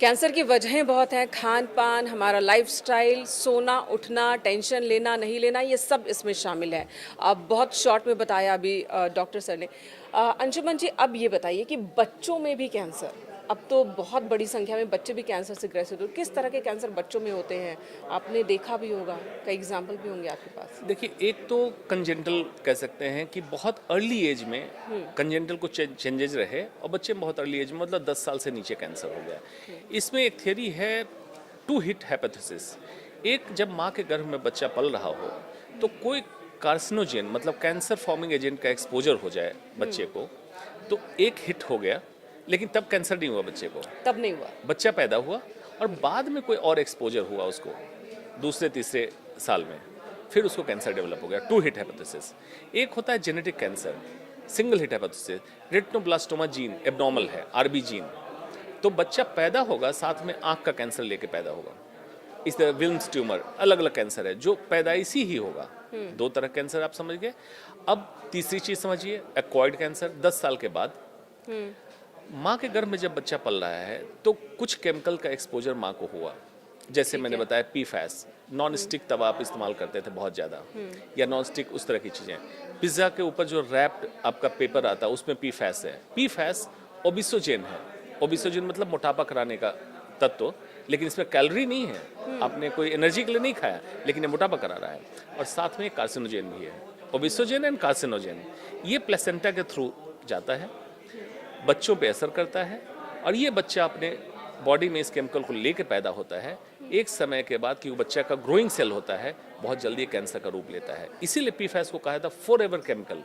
Cancer की वजहें बहुत हैं, खान-पान, हमारा लाइफ़स्टाइल, सोना, उठना, टेंशन लेना, नहीं लेना, ये सब इसमें शामिल है। अब बहुत शॉर्ट में बताया अभी डॉक्टर सर ने। अंशुमन जी, अब ये बताइए कि बच्चों में भी कैंसर, अब तो बहुत बड़ी संख्या में बच्चे भी कैंसर से ग्रसित हो, किस तरह के कैंसर बच्चों में होते हैं? आपने देखा भी होगा, कई एग्ज़ाम्पल भी होंगे आपके पास। देखिए, एक तो कंजेंटल कह सकते हैं कि बहुत अर्ली एज में कंजेंटल को चेंजेज रहे और बच्चे में बहुत अर्ली एज में मतलब 10 साल से नीचे कैंसर हो गया। इसमें एक थियरी है टू हिट हाइपोथेसिस। एक, जब माँ के गर्भ में बच्चा पल रहा हो तो कोई कार्सिनोजेन मतलब कैंसर फॉर्मिंग एजेंट का एक्सपोजर हो जाए बच्चे को, तो एक हिट हो गया, लेकिन तब कैंसर नहीं हुआ बच्चे को। तब नहीं हुआ। बच्चा पैदा हुआ और बाद में कोई और एक्सपोजर हुआ उसको दूसरे तीसरे साल में, फिर उसको कैंसर डेवलप हो गया। Two hit hypothesis. एक होता है genetic cancer, single hit hypothesis. Retinoblastoma gene abnormal है, आरबी जीन, तो बच्चा पैदा होगा साथ में आंख का कैंसर लेके पैदा होगा। इस तरह विल्म्स ट्यूमर, अलग अलग कैंसर है जो पैदाइशी ही होगा। दो तरह कैंसर आप समझ गए। अब तीसरी चीज समझिए, एक्वायर्ड कैंसर 10 साल के बाद। माँ के गर्भ में जब बच्चा पल रहा है तो कुछ केमिकल का एक्सपोजर माँ को हुआ, जैसे मैंने बताया पीफैस, नॉन स्टिक तवा आप इस्तेमाल करते थे बहुत ज़्यादा, या नॉन स्टिक उस तरह की चीज़ें। पिज्ज़ा के ऊपर जो रैप्ड आपका पेपर आता है उसमें पीफैस है। पीफैस ओबिसोजेन है। ओबिसोजेन मतलब मोटापा कराने का तत्व, लेकिन इसमें कैलोरी नहीं है, आपने कोई एनर्जी के लिए नहीं खाया, लेकिन ये मोटापा करा रहा है। और साथ में कार्सिनोजेन भी है, ओबिसोजेन एंड कार्सिनोजेन। ये प्लेसेंटा के थ्रू जाता है, बच्चों पे असर करता है, और ये बच्चा अपने बॉडी में इस केमिकल को लेके पैदा होता है। एक समय के बाद, क्योंकि बच्चा का ग्रोइंग सेल होता है, बहुत जल्दी कैंसर का रूप लेता है। इसीलिए पीफैस को कहा था फॉर एवर केमिकल,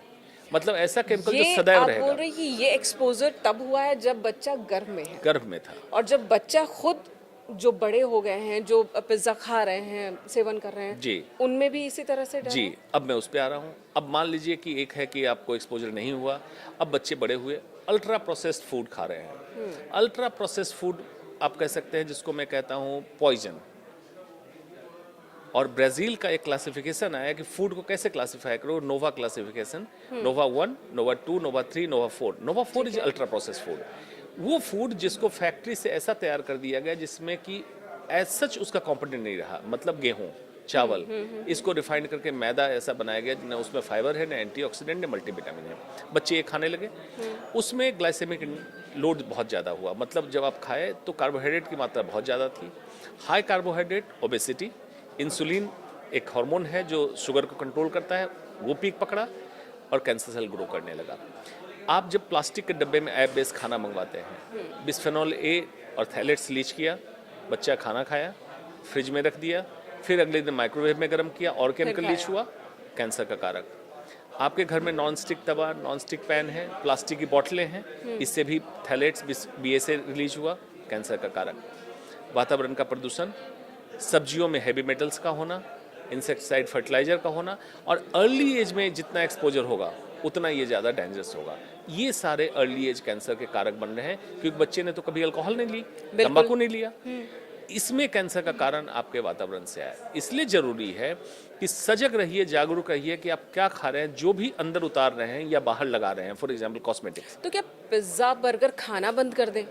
मतलब ऐसा केमिकल जो सदैव आप रहेगा। बोल रहे हैं कि ये एक्सपोजर तब हुआ है जब बच्चा गर्भ में है, गर्भ में था। और जब बच्चा खुद जो बड़े हो गए हैं, जो पिज्ज़ा खा रहे हैं, सेवन कर रहे हैं, जी उनमें भी इसी तरह से डर जी, है? अब मैं उस पर आ रहा हूँ। अब मान लीजिए कि एक है कि आपको एक्सपोजर नहीं हुआ, अब बच्चे बड़े हुए, अल्ट्रा प्रोसेस्ड फूड खा रहे हैं। अल्ट्रा प्रोसेस्ड फूड आप कह सकते हैं जिसको मैं कहता हूँ पॉइजन। और ब्राज़ील का एक क्लासिफिकेशन आया कि फूड को कैसे क्लासिफाई करो, NOVA classification, NOVA 1, NOVA 2, NOVA 3, NOVA 4। NOVA 4 is ultra processed food. वो फूड जिसको फैक्ट्री से ऐसा तैयार कर दिया गया जिसमें कि एज सच उसका कॉम्पोनेंट नहीं रहा, मतलब गेहूँ, चावल, इसको रिफाइंड करके मैदा ऐसा बनाया गया न उसमें फाइबर है, न एंटीऑक्सीडेंट, न मल्टीविटामिन है। बच्चे ये खाने लगे, उसमें ग्लाइसेमिक लोड बहुत ज़्यादा हुआ, मतलब जब आप खाए तो कार्बोहाइड्रेट की मात्रा बहुत ज़्यादा थी। High carbohydrate, obesity. इंसुलिन एक हार्मोन है जो शुगर को कंट्रोल करता है, वो पीक पकड़ा और कैंसर सेल ग्रो करने लगा। आप जब प्लास्टिक के डब्बे में ऐप बेस्ड खाना मंगवाते हैं, बिस्फेनॉल ए और थैलेट्स लीच किया, बच्चा खाना खाया, फ्रिज में रख दिया, फिर अगले दिन माइक्रोवेव में गर्म किया और केमिकल लीच हुआ, कैंसर का कारक। आपके घर में नॉन स्टिक तवा, नॉन स्टिक पैन है, प्लास्टिक की बोतलें हैं, इससे भी थैलेट्स बी से रिलीज हुआ, कैंसर का कारक। वातावरण का प्रदूषण, सब्जियों में हैवी मेटल्स का होना, इंसेक्टिसाइड फर्टिलाइजर का होना, और अर्ली एज में जितना एक्सपोजर होगा उतना ये ज़्यादा डेंजरस होगा। ये सारे अर्ली एज कैंसर के कारक बन रहे हैं, क्योंकि बच्चे ने तो कभी अल्कोहल नहीं ली, तंबाकू नहीं लिया। इसमें कैंसर का कारण आपके वातावरण से आया। इसलिए जरूरी है कि सजग रहिए, जागरूक रहिए कि आप क्या खा रहे हैं, जो भी अंदर उतार रहे हैं या बाहर लगा रहे हैं, फॉर एग्जाम्पल कॉस्मेटिक्स। तो क्या पिज्ज़ा बर्गर खाना बंद कर दें?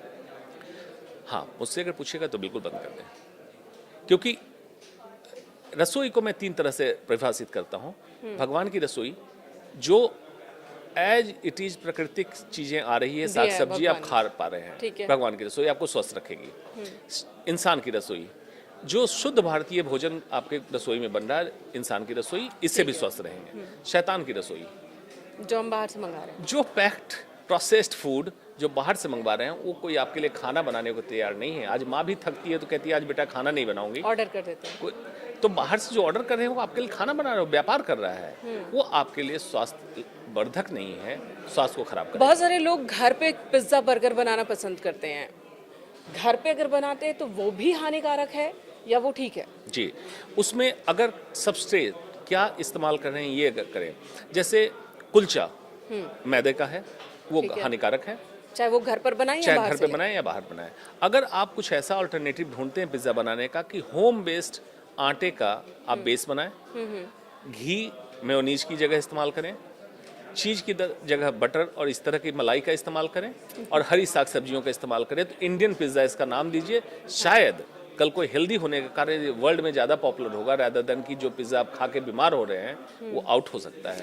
हाँ, मुझसे अगर पूछेगा तो बिल्कुल बंद कर दें, क्योंकि रसोई को मैं 3 तरह से परिभाषित करता हूँ। भगवान की रसोई, जो एज इट इज प्राकृतिक चीजें आ रही है, साग सब्जी आप खा पा रहे हैं, भगवान की रसोई आपको स्वस्थ रखेगी। इंसान की रसोई, जो शुद्ध भारतीय भोजन आपके रसोई में बन रहा है, इंसान की रसोई, इससे भी स्वस्थ रहेंगे। शैतान की रसोई, जो हम बाहर से मंगा रहे हैं, जो पैक्ड प्रोसेस्ड फूड जो बाहर से मंगवा रहे हैं, वो कोई आपके लिए खाना बनाने को तैयार नहीं है। आज माँ भी थकती है तो कहती है आज बेटा खाना नहीं बनाऊंगी, ऑर्डर कर देते हैं। तो बाहर से जो ऑर्डर कर रहे हैं वो आपके लिए खाना बना रहे हो, व्यापार कर रहा है, वो आपके लिए स्वास्थ्य वर्धक नहीं है, स्वास्थ्य को खराब कर। बहुत सारे लोग घर पे पिज्ज़ा बर्गर बनाना पसंद करते हैं, घर पे अगर बनाते हैं तो वो भी हानिकारक है या वो ठीक है? जी, उसमें अगर सबस्ट्रेट क्या इस्तेमाल कर रहे हैं ये अगर करें, जैसे कुलचा मैदे का है, वो हानिकारक है, चाहे वो घर पर बनाए या चाहे घर पे बनाए या बाहर बनाए। अगर आप कुछ ऐसा अल्टरनेटिव ढूंढते हैं पिज्ज़ा बनाने का कि होम बेस्ड आटे का आप बेस बनाएं, घी मेयोनीज की जगह इस्तेमाल करें, चीज़ की जगह बटर और इस तरह की मलाई का इस्तेमाल करें और हरी साग सब्जियों का इस्तेमाल करें, तो इंडियन पिज़्ज़ा इसका नाम दीजिए। शायद कल कोई हेल्दी होने के कारण वर्ल्ड में ज़्यादा पॉपुलर होगा, रादर देन कि जो पिज़्ज़ा आप खा के बीमार हो रहे हैं वो आउट हो सकता है।